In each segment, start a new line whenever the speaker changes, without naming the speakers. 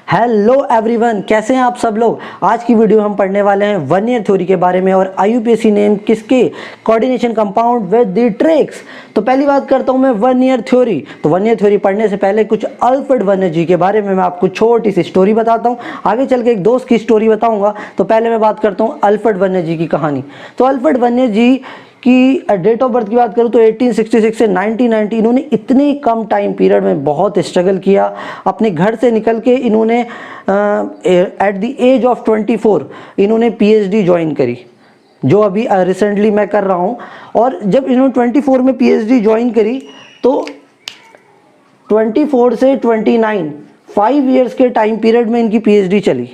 Hello everyone, कैसे हैं आप सब लोग। आज की वीडियो हम पढ़ने वाले हैं वन ईयर थ्योरी के बारे में और आईयूपीएससी नेम किसके, coordination compound with the tricks. तो पहली बात करता हूं मैं वन ईयर थ्योरी। तो वन ईयर थ्योरी पढ़ने से पहले कुछ अल्फ्रेड वनरजी के बारे में मैं आपको छोटी सी स्टोरी बताता हूं। आगे चल के एक दोस्त की स्टोरी बताऊंगा। तो पहले मैं बात करता हूँ अल्फ्रेड वनरजी की कहानी। तो अल्फ्रेड वनरजी कि डेट ऑफ बर्थ की बात करूँ तो 1866 से 1990 इन्होंने इतने कम टाइम पीरियड में बहुत स्ट्रगल किया। अपने घर से निकल के इन्होंने एट द एज ऑफ 24 इन्होंने पीएचडी ज्वाइन करी, जो अभी रिसेंटली मैं कर रहा हूँ। और जब इन्होंने 24 में पीएचडी ज्वाइन करी तो 24 से 29 5 इयर्स के टाइम पीरियड में इनकी पीएचडी चली।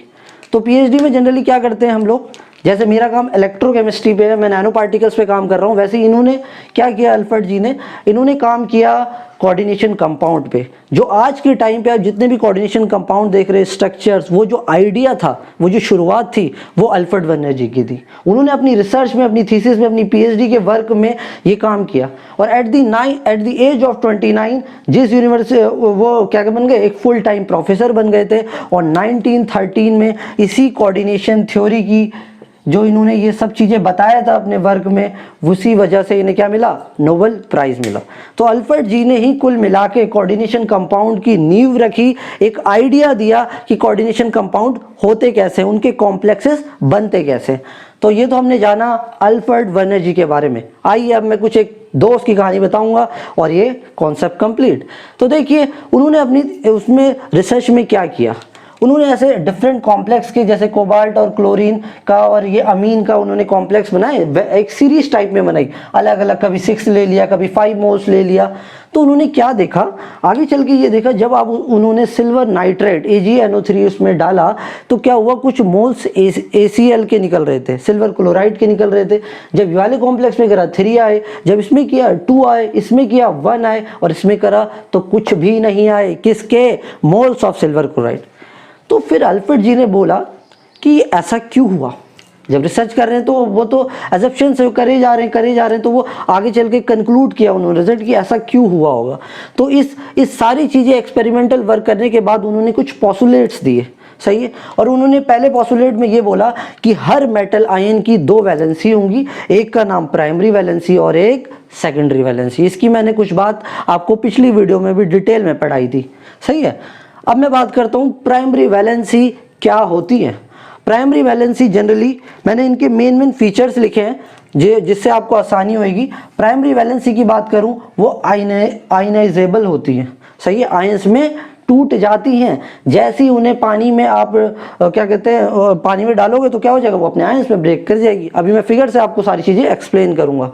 तो पीएचडी में जनरली क्या करते हैं हम लोग, जैसे मेरा काम इलेक्ट्रोकेमिस्ट्री पे है, मैं नैनो पार्टिकल्स पे काम कर रहा हूँ, वैसे ही इन्होंने क्या किया, अल्फ्रेड जी ने इन्होंने काम किया कोऑर्डिनेशन कंपाउंड पे। जो आज के टाइम पे आप जितने भी कोऑर्डिनेशन कंपाउंड देख रहे हैं, स्ट्रक्चर्स, वो जो आइडिया था, वो जो शुरुआत थी, वो अल्फ्रेड वनरजी की थी। उन्होंने अपनी रिसर्च में, अपनी थीसिस में, अपनी पीएचडी के वर्क में ये काम किया। और एट द एज ऑफ 29 जिस यूनिवर्सिटी वो क्या बन गए, एक फुल टाइम प्रोफेसर बन गए थे। और 1913 में इसी कोऑर्डिनेशन थ्योरी की जो इन्होंने ये सब चीज़ें बताया था अपने वर्क में, उसी वजह से इन्हें क्या मिला, नोबेल प्राइज़ मिला। तो अल्फ्रेड जी ने ही कुल मिला के कोऑर्डिनेशन कंपाउंड की नींव रखी, एक आइडिया दिया कि कोऑर्डिनेशन कंपाउंड होते कैसे, उनके कॉम्प्लेक्सेस बनते कैसे। तो ये तो हमने जाना अल्फ्रेड वनरजी के बारे में। आइए अब मैं कुछ एक दोस्त की कहानी बताऊंगा और ये कॉन्सेप्ट कंप्लीट। तो देखिए उन्होंने अपनी उसमें रिसर्च में क्या किया, उन्होंने ऐसे डिफरेंट कॉम्प्लेक्स के, जैसे कोबाल्ट और क्लोरीन का और ये अमीन का उन्होंने कॉम्प्लेक्स बनाए, एक सीरीज टाइप में बनाई, अलग अलग, कभी 6 ले लिया, कभी 5 मोल्स ले लिया। तो उन्होंने क्या देखा, आगे चल के ये देखा, जब आप उन्होंने सिल्वर नाइट्रेट AgNO3 उसमें डाला तो क्या हुआ, कुछ मोल्स ACl के निकल रहे थे, सिल्वर क्लोराइड के निकल रहे थे। जब वाले कॉम्प्लेक्स में करा 3 आए, जब इसमें किया 2 आए, इसमें किया 1 आए, और इसमें करा तो कुछ भी नहीं आए। किसके, मोल्स ऑफ सिल्वर क्लोराइड। तो फिर अल्फ्रेड जी ने बोला कि ऐसा क्यों हुआ। जब रिसर्च कर रहे हैं तो वो तो एजम्पशन से करे जा रहे हैं, तो वो आगे चल के कंक्लूड किया उन्होंने रिजल्ट कि ऐसा क्यों हुआ होगा। तो इस सारी चीज़ें एक्सपेरिमेंटल वर्क करने के बाद उन्होंने कुछ पॉस्टुलेट्स दिए, सही है। और उन्होंने पहले पॉस्टुलेट में ये बोला कि हर मेटल आयन की 2 वैलेंसी होंगी, एक का नाम प्राइमरी वैलेंसी और एक सेकेंडरी वैलेंसी। इसकी मैंने कुछ बात आपको पिछली वीडियो में भी डिटेल में पढ़ाई थी, सही है। अब मैं बात करता हूँ प्राइमरी वैलेंसी क्या होती है। प्राइमरी वैलेंसी जनरली मैंने इनके मेन फीचर्स लिखे हैं जिससे आपको आसानी होगी। प्राइमरी वैलेंसी की बात करूँ, वो आयनाइजेबल होती है, सही है। आयंस में टूट जाती हैं, जैसे ही उन्हें पानी में आप क्या कहते हैं, पानी में डालोगे तो क्या हो जाएगा, वो अपने आयंस में ब्रेक कर जाएगी। अभी मैं फिगर से आपको सारी चीज़ें एक्सप्लेन करूँगा।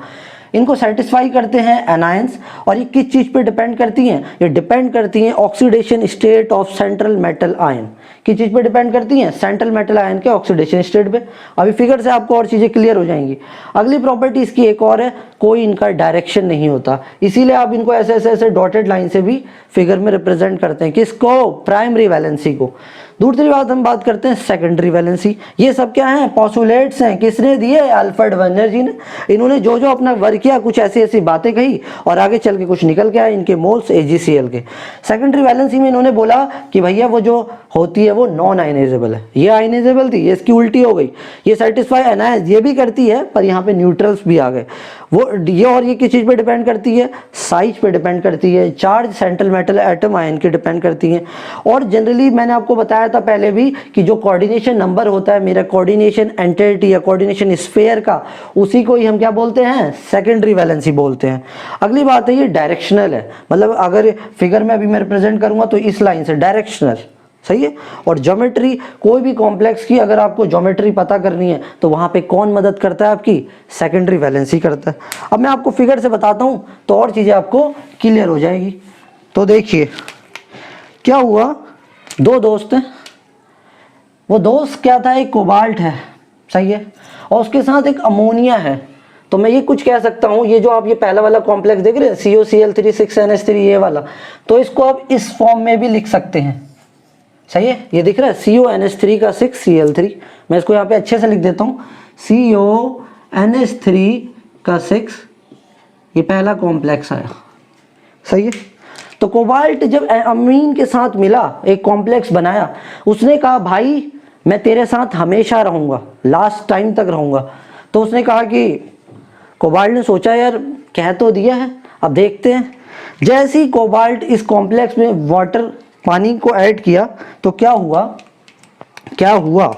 इनको सेटिस्फाई करते हैं एनायंस। और ये किस चीज़ पे डिपेंड करती हैं, ये डिपेंड करती हैं oxidation state of central metal ion. किस चीज़ पे डिपेंड करती हैं, सेंट्रल मेटल आयन के ऑक्सीडेशन स्टेट पे। अभी फिगर से आपको और चीज़ें क्लियर हो जाएंगी। अगली प्रॉपर्टी इसकी एक और है, कोई इनका डायरेक्शन नहीं होता, इसीलिए आप इनको ऐसे डॉटेड लाइन से भी फिगर में रिप्रेजेंट करते हैं। किसको, प्राइमरी वैलेंसी को। दूसरी बात हम बात करते हैं सेकेंडरी वैलेंसी। ये सब क्या है, पॉस्टुलेट्स हैं। किसने दिए, अल्फ्रेड वनरजी ने। इन्होंने जो जो अपना वर्क किया, कुछ ऐसी बातें कही और आगे चल के कुछ निकल के आए इनके मोल्स AgCl के। सेकेंडरी वैलेंसी में इन्होंने बोला कि भैया वो जो होती है वो नॉन आयनाइजेबल है। ये आयनाइजेबल थी, ये इसकी उल्टी हो गई। ये सेटिस्फाई एनायंस ये भी करती है, पर यहाँ पे न्यूट्रल्स भी आ गए। वो ये और ये किस चीज़ पे डिपेंड करती है, साइज पे डिपेंड करती है, charge central metal atom ion के डिपेंड करती है। और जनरली मैंने आपको बताया था पहले भी कि जो कोऑर्डिनेशन नंबर होता है मेरा, कोऑर्डिनेशन एंटिटी या कोऑर्डिनेशन स्फीयर का, उसी को ही हम क्या बोलते हैं, सेकेंडरी वैलेंसी बोलते हैं। अगली बात है ये डायरेक्शनल है, मतलब अगर फिगर में अभी मैं रिप्रेजेंट करूंगा तो इस लाइन से डायरेक्शनल, सही है। और ज्योमेट्री, कोई भी कॉम्प्लेक्स की अगर आपको ज्योमेट्री पता करनी है तो वहां पे कौन मदद करता है, आपकी सेकेंडरी वैलेंसी करता है। अब मैं आपको फिगर से बताता हूं तो और चीजें आपको क्लियर हो जाएगी। तो देखिए क्या हुआ, 2 दोस्त हैं। वो दोस्त क्या था, एक कोबाल्ट है, सही है, और उसके साथ एक अमोनिया है। तो मैं ये कुछ कह सकता हूँ, ये जो आप ये पहला वाला कॉम्प्लेक्स देख रहे हैं COCl3 6NH3 ये वाला, तो इसको आप इस फॉर्म में भी लिख सकते हैं, सही है। ये दिख रहा है CONH3 का 6Cl3, मैं इसको यहाँ पे अच्छे से लिख देता हूँ, CONH3 का 6, ये पहला कॉम्प्लेक्स आया, सही है। तो तो कोबाल्ट जब अमीन के साथ मिला, एक कॉम्प्लेक्स बनाया, उसने कहा भाई मैं तेरे साथ हमेशा रहूंगा, लास्ट टाइम तक रहूंगा। तो उसने कहा कि कोबाल्ट ने सोचा यार कह तो दिया है, अब देखते हैं। जैसे ही कोबाल्ट इस कॉम्प्लेक्स में वाटर पानी को ऐड किया तो क्या हुआ,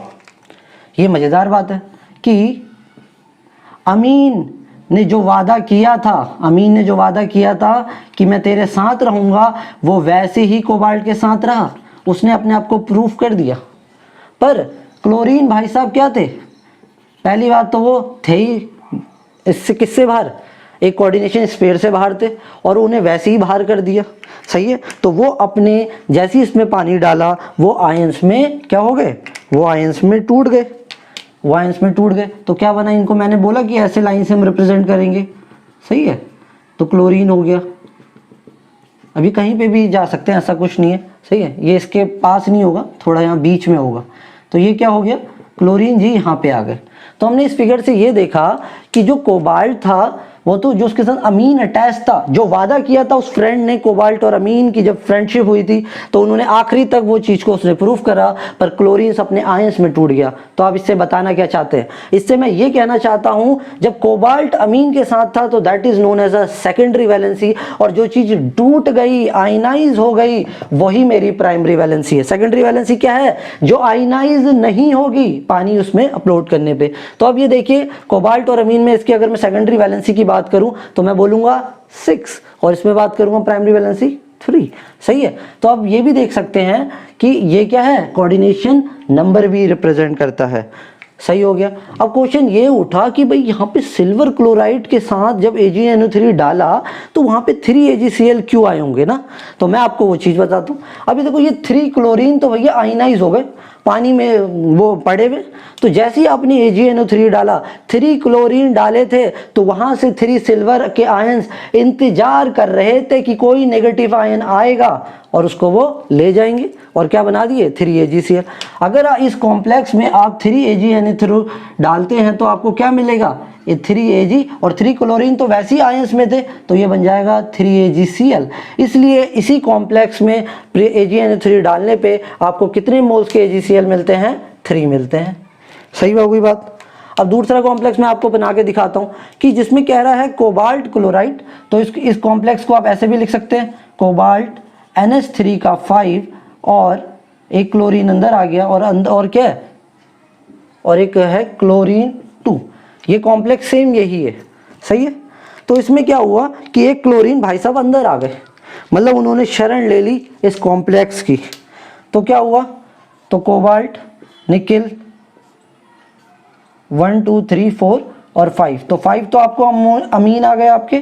ये मज़ेदार बात है कि अमीन ने जो वादा किया था कि मैं तेरे साथ रहूंगा, वो वैसे ही कोबाल्ट के साथ रहा, उसने अपने आप को प्रूफ कर दिया। पर क्लोरीन भाई साहब क्या थे, पहली बात तो वो थे ही इससे किससे बाहर, एक कोऑर्डिनेशन स्पेयर से बाहर थे, और उन्हें वैसे ही बाहर कर दिया। सही है, तो वो अपने जैसे ही इसमें पानी डाला वो आयंस में क्या हो गए, वो आयंस में टूट गए, तो क्या बना, इनको मैंने बोला कि ऐसे लाइन से हम रिप्रेजेंट करेंगे। सही है, तो क्लोरीन हो गया, अभी कहीं पे भी जा सकते हैं, ऐसा कुछ नहीं है। सही है, ये इसके पास नहीं होगा, थोड़ा यहाँ बीच में होगा, तो ये क्या हो गया, क्लोरीन जी यहाँ पे आ गए। तो हमने इस फिगर से ये देखा कि जो कोबाल्ट था वो तो जो उसके साथ अमीन अटैच था, जो वादा किया था उस फ्रेंड ने, कोबाल्ट और अमीन की जब फ्रेंडशिप हुई थी तो उन्होंने आखिरी तक वो चीज़ को उसने प्रूफ करा, पर क्लोरीन अपने आयंस में टूट गया। तो आप इससे बताना क्या चाहते हैं, इससे मैं ये कहना चाहता हूँ जब कोबाल्ट अमीन के साथ था तो that is known as a secondary valency, और जो चीज़ टूट गई, आयनाइज हो गई, वही मेरी प्राइमरी वैलेंसी है। सेकेंडरी वैलेंसी क्या है, जो आयनाइज नहीं होगी पानी उसमें अपलोड करने पे। तो अब ये देखिए कोबाल्ट और अमीन में इसकी अगर मैं सेकेंडरी वैलेंसी की बात करूं तो मैं बोलूंगा 6, और इसमें बात करूंगा प्राइमरी वैलेंसी 3। सही है, तो अब ये भी देख सकते हैं कि ये क्या है, कोऑर्डिनेशन नंबर भी रिप्रेजेंट करता है। सही हो गया। अब क्वेश्चन ये उठा कि भाई यहाँ पे सिल्वर क्लोराइड के साथ जब AgNO3 डाला तो वहाँ पे 3AgCl क्यों आए होंगे ना, तो मैं आपको वो चीज़ बताता हूँ। अभी देखो ये 3 क्लोरीन तो भैया आयनाइज हो गए, पानी में वो पड़े हुए, तो जैसे ही आपने AgNO3 डाला, 3 क्लोरीन डाले थे, तो वहाँ से 3 सिल्वर के आयंस इंतजार कर रहे थे कि कोई नेगेटिव आयन आएगा और उसको वो ले जाएंगे, और क्या बना दिए 3AgCl। अगर इस कॉम्प्लेक्स में आप 3AgNO3 डालते हैं तो आपको क्या मिलेगा, ये 3Ag, और 3 क्लोरीन तो वैसे ही आयंस में थे, तो ये बन जाएगा 3AgCl। इसलिए इसी कॉम्प्लेक्स में AgNO3 डालने पे आपको कितने मोल्स के AgCl मिलते हैं, 3 मिलते हैं। सही हो गई बात। अब दूसरा कॉम्प्लेक्स मैं आपको बना के दिखाता हूँ कि जिसमें कह रहा है कोबाल्ट क्लोराइड, तो इस कॉम्प्लेक्स को आप ऐसे भी लिख सकते हैं, कोबाल्ट NH3 का 5 और एक क्लोरीन अंदर आ गया, और क्या है, और एक है क्लोरीन 2, ये कॉम्प्लेक्स सेम यही है। सही है, तो इसमें क्या हुआ कि एक क्लोरीन भाई साहब अंदर आ गए, मतलब उन्होंने शरण ले ली इस कॉम्प्लेक्स की। तो क्या हुआ, तो कोबाल्ट निकिल 1 2 3 4 और 5, तो 5 तो आपको अमीन आ गए आपके,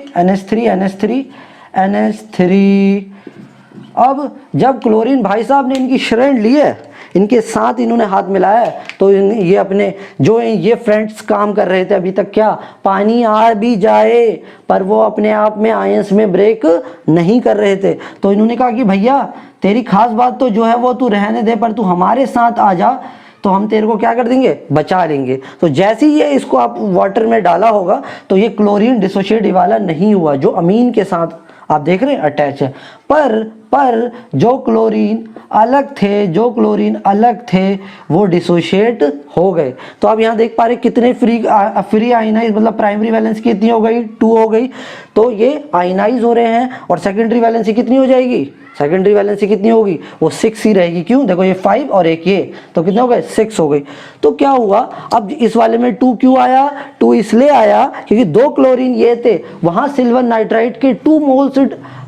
NH3। अब जब क्लोरीन भाई साहब ने इनकी शरण ली है, इनके साथ इन्होंने हाथ मिलाया है, तो ये अपने जो ये फ्रेंड्स काम कर रहे थे अभी तक, क्या पानी आ भी जाए पर वो अपने आप में आयंस में ब्रेक नहीं कर रहे थे। तो इन्होंने कहा कि भैया तेरी खास बात तो जो है वो तू रहने दे, पर तू हमारे साथ आ जा, तो हम तेरे को क्या कर देंगे, बचा लेंगे। तो जैसे ही ये इसको आप वाटर में डाला होगा तो ये क्लोरीन डिसोशिएट वाला नहीं हुआ, जो अमीन के साथ आप देख रहे हैं अटैच है, पर जो क्लोरीन अलग थे वो डिसोशिएट हो गए। तो आप यहाँ देख पा रहे कितने फ्री आयनाइज, मतलब प्राइमरी वैलेंसी कितनी हो गई, 2 हो गई, तो ये आयनाइज हो रहे हैं। और सेकेंडरी वैलेंसी कितनी हो जाएगी, सेकेंडरी वैलेंसी कितनी होगी, वो 6 ही रहेगी। क्यों, देखो ये 5 और एक ये, तो कितने हो गए, 6 हो गई। तो क्या हुआ, अब इस वाले में 2 क्यों आया, 2 इसलिए आया क्योंकि 2 क्लोरीन ये थे, वहां सिल्वर नाइट्राइट के 2 मोल्स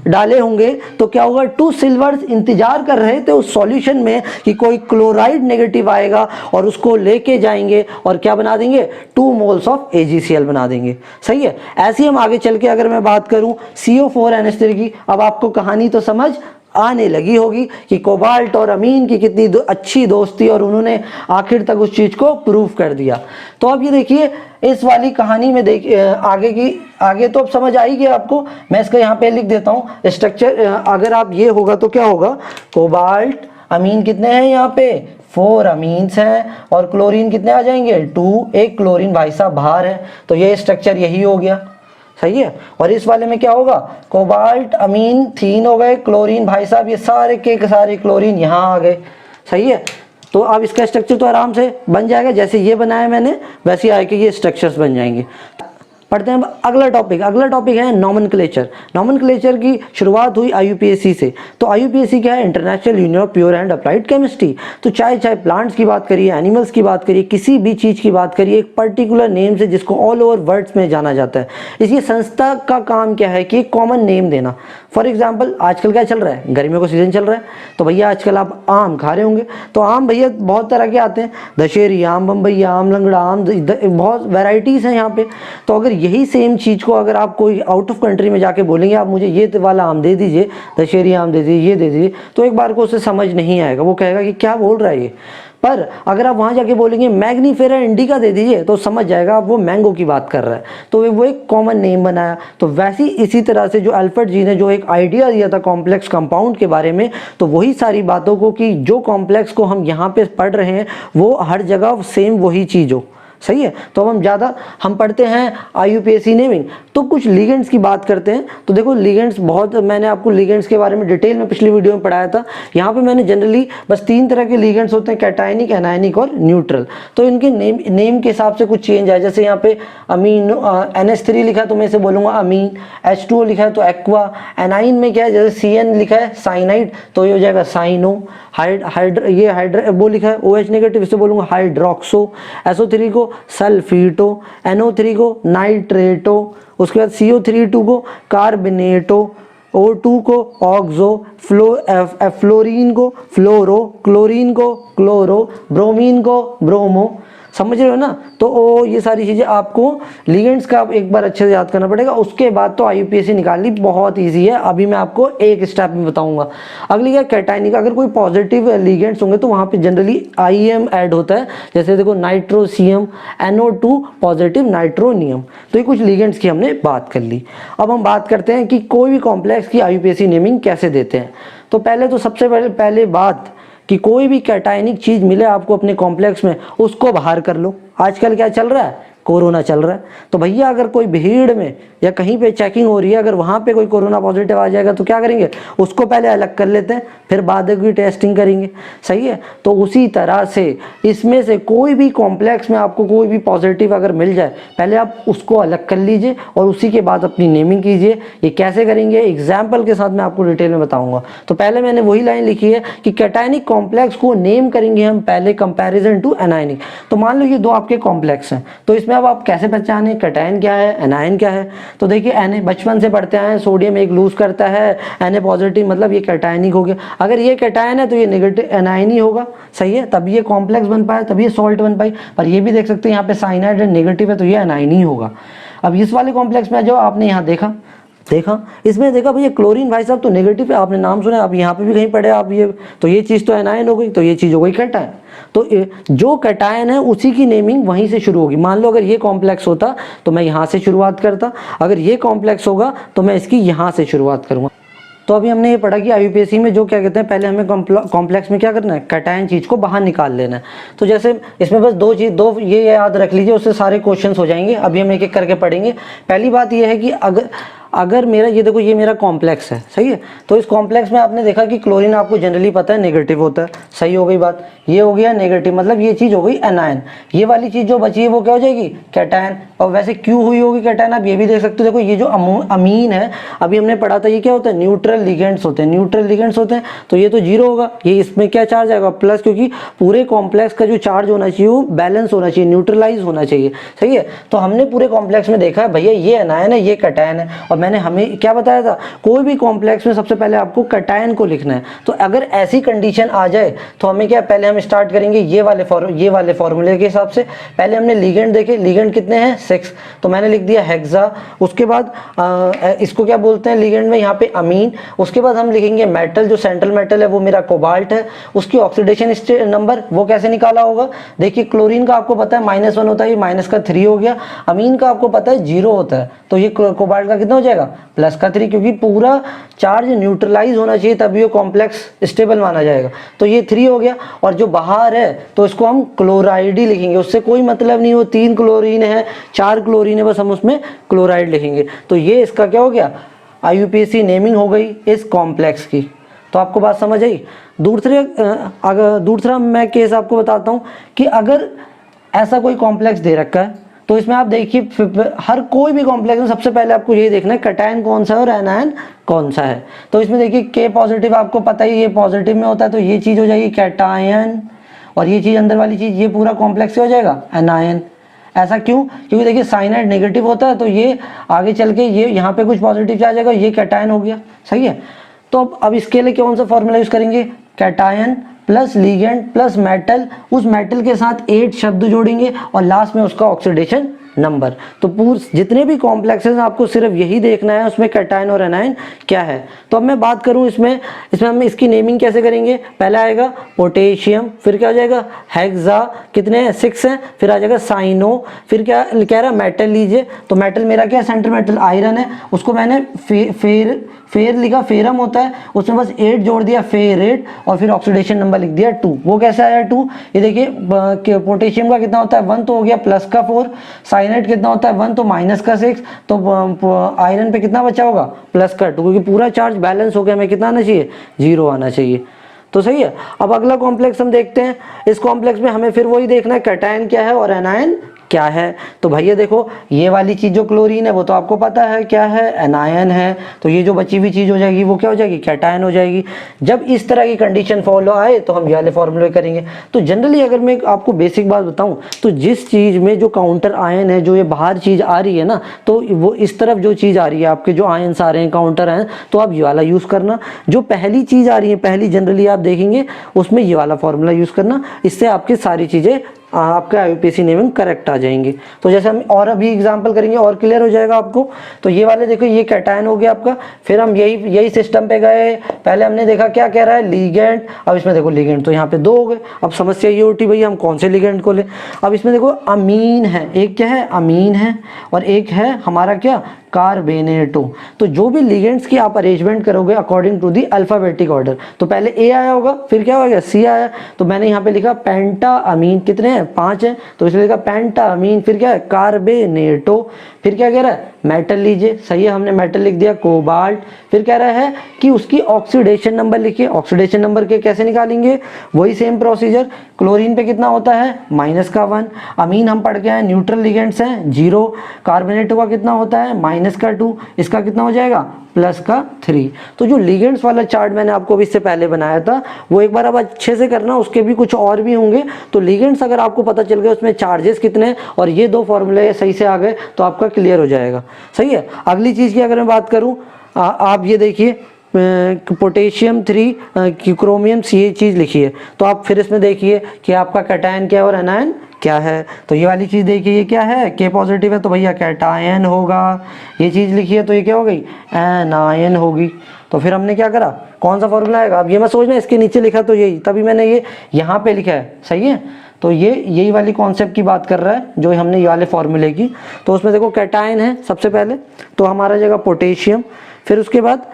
डाले होंगे, तो क्या होगा, 2 सिल्वर्स इंतजार कर रहे थे उस सॉल्यूशन में कि कोई क्लोराइड नेगेटिव आएगा और उसको लेके जाएंगे और क्या बना देंगे, 2 मोल्स ऑफ AgCl बना देंगे। सही है, ऐसे ही हम आगे चल के अगर मैं बात करूं CO4NH3 की, अब आपको कहानी तो समझ आने लगी होगी कि कोबाल्ट और अमीन की कितनी अच्छी दोस्ती, और उन्होंने आखिर तक उस चीज़ को प्रूव कर दिया। तो अब ये देखिए इस वाली कहानी में देखिए आगे तो अब समझ आई गया आपको। मैं इसका यहाँ पे लिख देता हूँ स्ट्रक्चर, अगर आप ये होगा तो क्या होगा, कोबाल्ट अमीन कितने हैं यहाँ पे, 4 अमीन्स हैं, और क्लोरीन कितने आ जाएंगे, 2, एक क्लोरीन भाई साहब बाहर है, तो ये स्ट्रक्चर यही हो गया। सही है। और इस वाले में क्या होगा, कोबाल्ट अमीन 3 हो गए, क्लोरीन भाई साहब ये सारे के सारे क्लोरीन यहाँ आ गए। सही है, तो अब इसका स्ट्रक्चर तो आराम से बन जाएगा, जैसे ये बनाया मैंने वैसे आके ये स्ट्रक्चर्स बन जाएंगे। पढ़ते हैं अगला टॉपिक है नॉमेनक्लेचर। नॉमेनक्लेचर की शुरुआत हुई IUPAC से। तो IUPAC क्या है, international union of pure and applied chemistry. तो चाहे प्लांट्स की बात करिए, एनिमल्स की बात करिए, किसी भी चीज़ की बात करिए, एक पर्टिकुलर नेम से जिसको ऑल ओवर वर्ल्ड्स में जाना जाता है। इसकी संस्था का काम क्या है कि एक कॉमन नेम देना। फॉर एग्जाम्पल आजकल क्या चल रहा है, गर्मियों का सीजन चल रहा है, तो भैया आजकल आप आम खा रहे होंगे, तो आम भैया बहुत तरह के आते हैं, दशहरी आम, बम्बई आम, लंगड़ा आम, बहुत वेराइटीज़ हैं यहाँ पे। तो अगर यही सेम चीज़ को अगर आप कोई आउट ऑफ कंट्री में जाके बोलेंगे आप मुझे ये वाला आम दे दीजिए, दशहरी आम दे दीजिए, ये दे दीजिए, तो एक बार को उसे समझ नहीं आएगा, वो कहेगा कि क्या बोल रहा है ये। पर अगर आप वहाँ जाके बोलेंगे मैग्नीफेरा इंडिका दे दीजिए, तो समझ जाएगा आप वो मैंगो की बात कर रहा है। तो वो एक कॉमन नेम बनाया। तो वैसी इसी तरह से जो अल्फ्रेड जी ने जो एक आइडिया दिया था कॉम्प्लेक्स कंपाउंड के बारे में, तो वही सारी बातों को कि जो कॉम्प्लेक्स को हम यहाँ पे पढ़ रहे हैं वो हर जगह सेम वही चीज़ हो। सही है, तो अब हम पढ़ते हैं IUPAC नेमिंग। तो कुछ लिगेंड्स की बात करते हैं। तो देखो लिगेंड्स बहुत, मैंने आपको लिगेंड्स के बारे में डिटेल में पिछली वीडियो में पढ़ाया था। यहाँ पे मैंने जनरली बस 3 तरह के लिगेंड्स होते हैं, कैटायनिक, एनायनिक और न्यूट्रल। तो इनके नेम के हिसाब से कुछ चेंज है। जैसे यहाँ पे अमीन NH3 लिखा है तो मैं इसे बोलूँगा अमीन, H2O लिखा है तो एक्वा। एनाइन में क्या है, जैसे CN लिखा है साइनाइड तो ये हो जाएगा साइनो। वो लिखा है OH नेगेटिव, इसे बोलूँगा हाइड्रोक्सो। SO3 को सल्फीटो, NO3 को नाइट्रेटो, उसके बाद CO3 को कार्बनेटो, O2 को ऑक्सो, फ्लोरीन को फ्लोरो, क्लोरीन को क्लोरो, ब्रोमीन को ब्रोमो। समझ रहे हो ना। तो ये सारी चीज़ें आपको लिगेंड्स का एक बार अच्छे से याद करना पड़ेगा। उसके बाद तो IUPAC निकालनी बहुत ईजी है। अभी मैं आपको एक स्टेप में बताऊंगा। अगली क्या, कैटायनिक। अगर कोई पॉजिटिव लिगेंड्स होंगे तो वहाँ पे जनरली IM ऐड होता है। जैसे देखो नाइट्रोसियम, NO2 पॉजिटिव नाइट्रोनियम। तो ये कुछ लिगेंड्स की हमने बात कर ली। अब हम बात करते हैं कि कोई भी कॉम्प्लेक्स की IUPAC नेमिंग कैसे देते हैं। तो पहले तो सबसे पहले बात कि कोई भी कैटायनिक चीज़ मिले आपको अपने कॉम्प्लेक्स में, उसको बाहर कर लो। आजकल क्या चल रहा है, कोरोना चल रहा है। तो भैया अगर कोई भीड़ में या कहीं पे चेकिंग हो रही है, अगर वहाँ पे कोई कोरोना पॉजिटिव आ जाएगा तो क्या करेंगे, उसको पहले अलग कर लेते हैं, फिर बाद की टेस्टिंग करेंगे। सही है, तो उसी तरह से इसमें से कोई भी कॉम्प्लेक्स में आपको कोई भी पॉजिटिव अगर मिल जाए, पहले आप उसको अलग कर लीजिए और उसी के बाद अपनी नेमिंग कीजिए। ये कैसे करेंगे, एग्जाम्पल के साथ मैं आपको डिटेल में बताऊँगा। तो पहले मैंने वही लाइन लिखी है कि कैटायनिक कॉम्प्लेक्स को नेम करेंगे हम पहले कंपेरिजन टू एनायनिक। तो मान लो ये 2 आपके कॉम्प्लेक्स हैं, तो इसमें अब आप कैसे पहचाने कैटायन क्या है, एनायन क्या है। तो देखिए Na बचपन से पढ़ते आए हैं, सोडियम एक लूज करता है, Na पॉजिटिव मतलब ये कैटायनिक हो गया। अगर ये कैटायन है तो ये नेगेटिव एनायन ही होगा। सही है, तब ये कॉम्प्लेक्स बन पाया, तब ये सॉल्ट बन पाई। पर ये भी देख सकते हैं यहाँ पे साइनाइड नेगेटिव है तो ये एनायन ही होगा। अब इस वाले कॉम्प्लेक्स में जो आपने यहाँ देखा इसमें देखा भैया क्लोरीन भाई साहब तो नेगेटिव है, आपने नाम सुना, आप यहाँ पे भी कहीं पढ़े आप ये, तो ये चीज़ तो एनायन हो गई, तो ये चीज़ हो गई कैटायन। तो जो कैटायन है उसी की नेमिंग वहीं से शुरू होगी। मान लो अगर ये कॉम्प्लेक्स होता तो मैं यहाँ से शुरुआत करता, अगर ये कॉम्प्लेक्स होगा तो मैं इसकी यहाँ से शुरुआत करूँगा। तो अभी हमने ये पढ़ा कि IUPAC में जो क्या कहते हैं, पहले हमें कॉम्प्लेक्स में क्या करना है, कैटायन चीज़ को बाहर निकाल लेना है। तो जैसे इसमें बस दो ये याद रख लीजिए, उससे सारे क्वेश्चंस हो जाएंगे। अभी हम एक एक करके पढ़ेंगे। पहली बात ये है कि अगर मेरा ये देखो ये मेरा कॉम्प्लेक्स है, सही है, तो इस कॉम्प्लेक्स में आपने देखा कि क्लोरीन आपको जनरली पता है नेगेटिव होता है। सही हो गई बात, ये हो गया नेगेटिव, मतलब ये चीज़ हो गई एनायन। ये वाली चीज़ जो बची है वो क्या हो जाएगी, कैटायन। और वैसे क्यों हुई होगी कैटायन, आप ये भी देख सकते हो। देखो ये जो अमीन है, अभी हमने पढ़ा था, ये क्या होता है, न्यूट्रल लिगेंड्स होते हैं। न्यूट्रल लिगेंड्स होते हैं तो ये तो 0 होगा, ये इसमें क्या चार्ज आएगा, प्लस, क्योंकि पूरे कॉम्प्लेक्स का जो चार्ज होना चाहिए वो बैलेंस होना चाहिए, न्यूट्रलाइज होना चाहिए। सही है, तो हमने पूरे कॉम्प्लेक्स में देखा है भैया ये एनायन है, ये कैटायन है। और मैंने हमें क्या बताया था, कोई भी कॉम्प्लेक्स में सबसे पहले आपको कैटायन को लिखना है। तो अगर ऐसी कंडीशन आ जाए तो हमें क्या, पहले हम स्टार्ट करेंगे ये वाले फॉर्मूले के हिसाब से। पहले हमने लिगेंड देखे, लिगेंड कितने हैं, 6, तो मैंने लिख दिया हेक्सा। उसके बाद इसको क्या बोलते हैं लिगेंड में, यहाँ पे अमीन। उसके बाद हम लिखेंगे मेटल, जो सेंट्रल मेटल है वो मेरा कोबाल्ट है। उसकी ऑक्सीडेशन नंबर वो कैसे निकाला होगा, देखिए क्लोरीन का आपको पता है -1 होता है, ये -3 हो गया। अमीन का आपको पता है 0 होता है, तो ये कोबाल्ट का कितना हो जाएगा +3, क्योंकि पूरा चार्ज न्यूट्रलाइज होना चाहिए तभी वो कॉम्प्लेक्स स्टेबल माना जाएगा। तो ये 3 हो गया, और जो बाहर है तो इसको हम क्लोराइड ही लिखेंगे, उससे कोई मतलब नहीं, वो 3 क्लोरीन है 4 क्लोरीन है, बस हम उसमें क्लोराइड लिखेंगे। तो ये इसका क्या हो गया, IUPAC नेमिंग हो गई इस कॉम्प्लेक्स की। तो आपको बात समझ आई। दूसरा मैं केस आपको बताता हूँ कि अगर ऐसा कोई कॉम्प्लेक्स दे रखा है, तो इसमें आप देखिए हर कोई भी कॉम्प्लेक्स में सबसे पहले आपको यही देखना है कैटायन कौन सा है और एनायन कौन सा है। तो इसमें देखिए K पॉजिटिव आपको पता ही, ये पॉजिटिव में होता है, तो ये चीज़ हो जाएगी कैटायन, और ये चीज़ अंदर वाली चीज़ ये पूरा कॉम्प्लेक्स हो जाएगा एनायन। ऐसा क्यों, क्योंकि देखिए साइनाइड नेगेटिव होता है, तो ये आगे चल के ये यहाँ पे कुछ पॉजिटिव चार्ज आएगा, ये कैटायन हो गया। सही है। तो अब इसके लिए कौन सा फॉर्मूला यूज़ करेंगे, cation plus ligand plus metal, उस मेटल के साथ 8 शब्द जोड़ेंगे और लास्ट में उसका ऑक्सीडेशन नंबर। तो जितने भी कॉम्प्लेक्सेस आपको सिर्फ यही देखना है उसमें कैटायन और एनायन क्या है। तो अब मैं बात करूं इसमें हम इसकी नेमिंग कैसे करेंगे। पहला आएगा पोटेशियम, फिर क्या हो जाएगा हेक्सा, कितने हैं 6 हैं, फिर आ जाएगा साइनो, फिर क्या कह रहा है मेटल लीजिए। तो मेटल मेरा क्या है, सेंटर मेटल आयरन है, उसको मैंने फेर लिखा, फेरम होता है, उसमें बस 8 जोड़ दिया फेरेट, और फिर ऑक्सीडेशन नंबर लिख दिया 2। वो कैसे आया 2, ये देखिए पोटेशियम का कितना होता है 1, तो हो गया +4, साइनाइड कितना होता है 1, तो -6, तो आयरन पे कितना बचा होगा +2, क्योंकि पूरा चार्ज बैलेंस हो गया, हमें कितना आना चाहिए 0 आना चाहिए। तो सही है। अब अगला कॉम्प्लेक्स हम देखते हैं। इस कॉम्प्लेक्स में हमें फिर वही देखना है कैटायन क्या है और एनायन क्या है। तो भैया देखो ये वाली चीज़ जो क्लोरीन है वो तो आपको पता है क्या है, एनायन है। तो ये जो बची हुई चीज़ हो जाएगी वो क्या हो जाएगी, कैटायन हो जाएगी। जब इस तरह की कंडीशन फॉलो आए तो हम ये वाले फॉर्मूले करेंगे। तो जनरली अगर मैं आपको बेसिक बात बताऊं तो जिस चीज़ में जो काउंटर आयन है, जो ये बाहर चीज़ आ रही है ना, तो वो इस तरफ जो चीज़ आ रही है, आपके जो आयन्स आ रहे हैं काउंटर आयन, तो आप ये वाला यूज़ करना। जो पहली चीज़ आ रही है, पहली जनरली आप देखेंगे उसमें ये वाला फॉर्मूला यूज़ करना, इससे आपकी सारी चीज़ें आपका IUPAC नेमिंग करेक्ट आ जाएंगे। तो जैसे हम और अभी एग्जांपल करेंगे और क्लियर हो जाएगा आपको। तो ये वाले देखो ये कैटायन हो गया आपका, फिर हम यही सिस्टम पे गए। पहले हमने देखा क्या कह रहा है लिगेंड, अब इसमें देखो लिगेंड तो यहाँ पे 2 हो गए। अब समस्या ये उठी भैया हम कौन से लिगेंड को ले। अब इसमें देखो अमीन है, एक क्या है अमीन है और एक है हमारा क्या कार्बेनेटो। तो जो भी लिगेंड्स की आप अरेंजमेंट करोगे according to the alphabetic order, तो पहले A आया होगा, फिर क्या हो गया C आया। तो मैंने यहाँ पे लिखा पेंटा अमीन, कितने हैं 5 हैं, तो इसलिए लिखा पेंटा अमीन, फिर क्या है कार्बेनेटो, फिर क्या कह रहा है मेटल लीजिए, सही है हमने मेटल लिख दिया कोबाल्ट। फिर कह रहा है कि उसकी ऑक्सीडेशन नंबर लिखिए। ऑक्सीडेशन नंबर के कैसे निकालेंगे, वही सेम प्रोसीजर। क्लोरीन पे कितना होता है -1, अमीन हम पढ़ के आए न्यूट्रल लिगेंड्स हैं 0, कार्बोनेटो का कितना होता है -2, इसका कितना हो जाएगा +3। तो जो लिगेंड्स वाला चार्ट मैंने आपको अभी इससे पहले बनाया था वो एक बार अब अच्छे से करना, उसके भी कुछ और भी होंगे। तो लिगेंड्स अगर आपको पता चल गया उसमें चार्जेस कितने और ये 2 फॉर्मूले सही से आ गए तो आपका क्लियर हो जाएगा। सही है। अगली चीज़ की अगर मैं बात करूँ, आप ये देखिए पोटेशियम 3 क्रोमियम ये चीज़ लिखी है। तो आप फिर इसमें देखिए कि आपका कैटायन क्या है और एनायन क्या है। तो ये वाली चीज़ देखिए ये क्या है K पॉजिटिव है तो भैया कैटायन होगा। ये चीज़ लिखी है तो ये क्या हो गई एनायन होगी। तो फिर हमने क्या करा, कौन सा फॉर्मूला आएगा। अब ये मत सोचना इसके नीचे लिखा तो यही, तभी मैंने ये यहाँ पे लिखा है। सही है। तो ये यही वाली कॉन्सेप्ट की बात कर रहा है जो हमने ये वाले फॉर्मूले की। तो उसमें देखो कैटायन है सबसे पहले, तो हमारा जगह पोटेशियम, फिर उसके बाद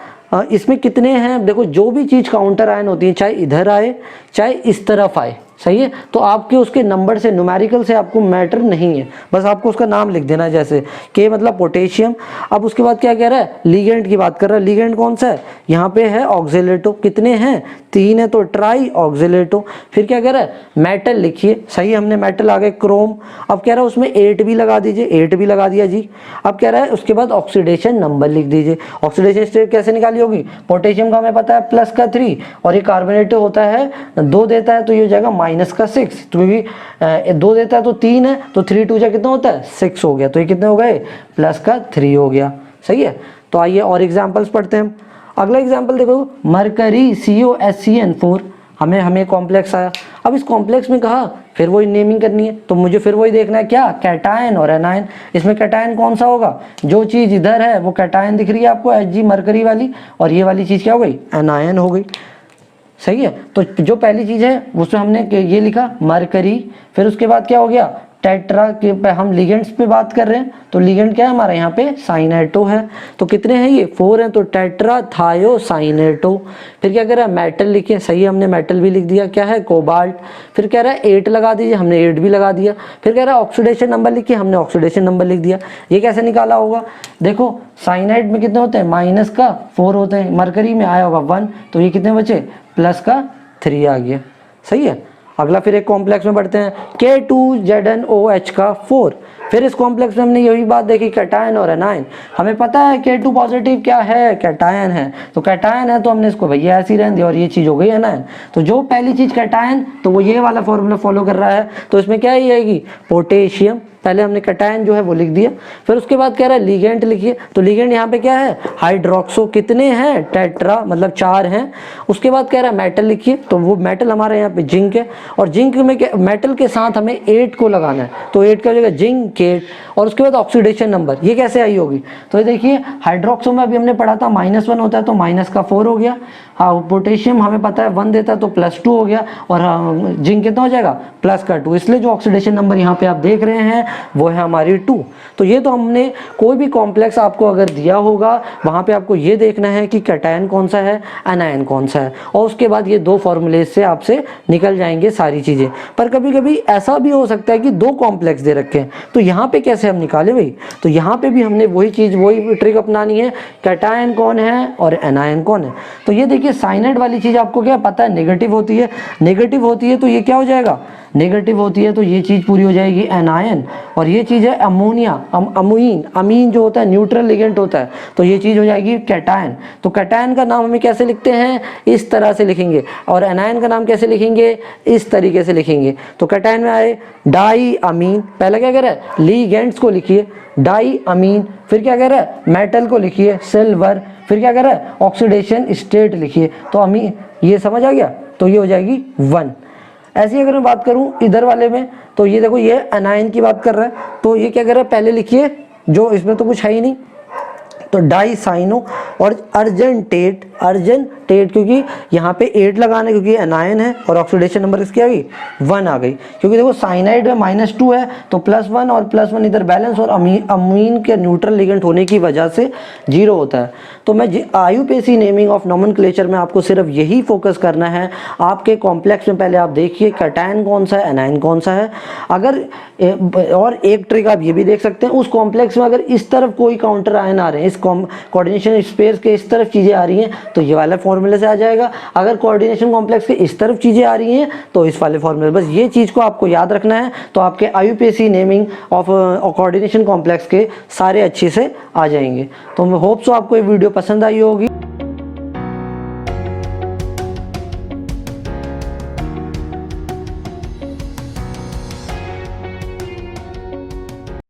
इसमें कितने हैं, देखो जो भी चीज़ काउंटर आयन होती है चाहे इधर आए चाहे इस तरफ आए, सही है। तो आपके उसके नंबर से न्यूमेरिकल से आपको मैटर नहीं है, बस आपको उसका नाम लिख देना है, जैसे K मतलब पोटेशियम। अब उसके बाद क्या कह रहा है, लिगेंड की बात कर रहा है। लिगेंड कौन सा है, यहाँ पे है ऑक्सीलेटो, कितने हैं 3 है तो ट्राई ऑक्सीलेटो। फिर क्या कह रहा है मेटल लिखिए, सही हमने मेटल आ गए क्रोम। अब कह रहा है उसमें 8 भी लगा दीजिए, 8 भी लगा दिया जी। अब कह रहा है उसके बाद ऑक्सीडेशन नंबर लिख दीजिए। ऑक्सीडेशन स्टेट कैसे निकाली होगी, पोटेशियम का हमें पता है +3 और ये कार्बोनेट होता है 2 देता है तो ये हो जाएगा -6, क्योंकि 2 देता है तो 3 है तो 3 2 कितना होता है 6 हो गया। तो ये कितने हो गए +3 हो गया। सही है। तो आइए और एग्जांपल्स पढ़ते हैं हम। अगला एग्जांपल देखो मरकरी COHCN4, हमें कॉम्प्लेक्स आया। अब इस कॉम्प्लेक्स में कहा फिर वही नेमिंग करनी है, तो मुझे फिर वही देखना है क्या कैटायन और एनायन। इसमें कैटायन कौन सा होगा, जो चीज़ इधर है वो कैटायन दिख रही है आपको Hg मरकरी वाली, और ये वाली चीज़ क्या हो गई एनायन हो गई। सही है। तो जो पहली चीज़ है उसमें हमने ये लिखा मरकरी, फिर उसके बाद क्या हो गया टेट्रा के पे हम लिगेंड्स पे बात कर रहे हैं, तो लिगेंड क्या है हमारा यहाँ पे साइनेटो है। तो कितने हैं ये 4 हैं, तो टेट्रा थायोसाइनेटो। फिर क्या कह रहा है मेटल लिखिए, सही है हमने मेटल भी लिख दिया, क्या है कोबाल्ट। फिर कह रहा है 8 लगा दीजिए, हमने 8 भी लगा दिया। फिर कह रहा है ऑक्सीडेशन नंबर लिखिए, हमने ऑक्सीडेशन नंबर लिख दिया। ये कैसे निकाला होगा, देखो साइनाइड में कितने होते हैं -4 होते हैं, मरकरी में आया होगा 1, तो ये कितने बचे +3 आ गया, सही है। अगला फिर एक कॉम्प्लेक्स में बढ़ते हैं, K2ZnOH का 4। फिर इस कॉम्प्लेक्स में हमने यही बात देखी कैटायन और एनायन। हमें पता है K2 पॉजिटिव क्या है, कैटायन है, तो कैटायन है तो हमने इसको भैया ऐसे ही रहने दिया और ये चीज़ हो गई एनायन। तो जो पहली चीज़ कैटायन, तो वो ये वाला फॉर्मूला फॉलो कर रहा है, तो इसमें क्या ही आएगी पोटेशियम। पहले हमने कैटायन जो है वो लिख दिया। फिर उसके बाद कह रहा है लिगेंड लिखिए, तो लिगेंड यहाँ पे क्या है हाइड्रोक्सो, कितने हैं टेट्रा मतलब 4 हैं। उसके बाद कह रहा है मेटल लिखिए, तो वो मेटल हमारे यहाँ पे जिंक है, और जिंक में मेटल के साथ हमें 8 को लगाना है, तो 8 का हो जाएगा जिंक 8। और उसके बाद ऑक्सीडेशन नंबर ये कैसे आई होगी, तो ये देखिए हाइड्रोक्सो में अभी हमने पढ़ा था -1 होता है, तो -4 हो गया। हाँ पोटेशियम हमें पता है 1 देता है, तो +2 हो गया, और जिंक कितना हो जाएगा +2। इसलिए जो ऑक्सीडेशन नंबर यहाँ पे आप देख रहे हैं वो है हमारी 2। तो ये तो हमने कोई भी कॉम्प्लेक्स आपको अगर दिया होगा वहाँ पे आपको ये देखना है कि कैटायन कौन सा है, एनायन कौन सा है, और उसके बाद ये 2 फॉर्मूले से आपसे निकल जाएंगे सारी चीज़ें। पर कभी कभी ऐसा भी हो सकता है कि 2 कॉम्प्लेक्स दे रखे हैं, तो यहाँ पे कैसे हम निकाले भाई, तो यहाँ पे भी हमने वही चीज़ वही ट्रिक अपनानी है, कैटायन कौन है और एनायन कौन है। तो ये देखिए साइनाइड वाली चीज़ आपको क्या पता है नेगेटिव होती है, नेगेटिव होती है तो ये क्या हो जाएगा नेगेटिव होती है, तो ये चीज़ पूरी हो जाएगी एनायन। और ये चीज़ है अमोनिया, अमीन, अमीन जो होता है न्यूट्रल लिगेंड होता है, तो ये चीज़ हो जाएगी कैटायन। तो कैटायन का नाम हमें कैसे लिखते हैं, इस तरह से लिखेंगे, और एनायन का नाम कैसे लिखेंगे, इस तरीके से लिखेंगे। तो कैटायन में आए डाई अमीन, पहले क्या कह रहा है लिगेंड्स को लिखिए डाई अमीन, फिर क्या कह रहा है मेटल को लिखिए सिल्वर, फिर क्या कह रहा है ऑक्सीडेशन स्टेट लिखिए, तो अमीन, ये समझ आ गया, तो ये हो जाएगी 1। ऐसी अगर मैं बात करूं इधर वाले में, तो ये देखो ये एनायन की बात कर रहा है, तो ये क्या कर रहा है पहले लिखिए, जो इसमें तो कुछ है ही नहीं, तो डाई साइनो और अर्जेंटेट, अर्जेंटेट क्योंकि यहाँ पे 8 लगाना है क्योंकि एनायन है, और ऑक्सीडेशन नंबर इसकी आ गई 1 आ गई, क्योंकि देखो साइनाइड में -2 है तो +1 और +1 इधर बैलेंस, और अमीन के न्यूट्रल लिगेंड होने की वजह से 0 होता है। तो मैं आयुपेसी नेमिंग ऑफ नोमेनक्लेचर में आपको सिर्फ यही फोकस करना है। आपके कॉम्प्लेक्स में पहले आप देखिए कैटायन कौन सा है, एनायन कौन सा है। अगर और एक ट्रिक आप ये भी देख सकते हैं, उस कॉम्प्लेक्स में अगर इस तरफ कोई काउंटर आयन आ रहे हैं, इस कोऑर्डिनेशन स्पेस के इस तरफ चीज़ें आ रही हैं, तो ये वाला फॉर्मूले से आ जाएगा। अगर कोऑर्डिनेशन कॉम्प्लेक्स के इस तरफ चीज़ें आ रही हैं तो इस वाले फॉर्मूले, बस ये चीज़ को आपको याद रखना है, तो आपके आयुपेसी नेमिंग ऑफ कोऑर्डिनेशन कॉम्प्लेक्स के सारे अच्छे से आ जाएंगे। तो मैं होप सो आपको ये वीडियो पसंद आई होगी।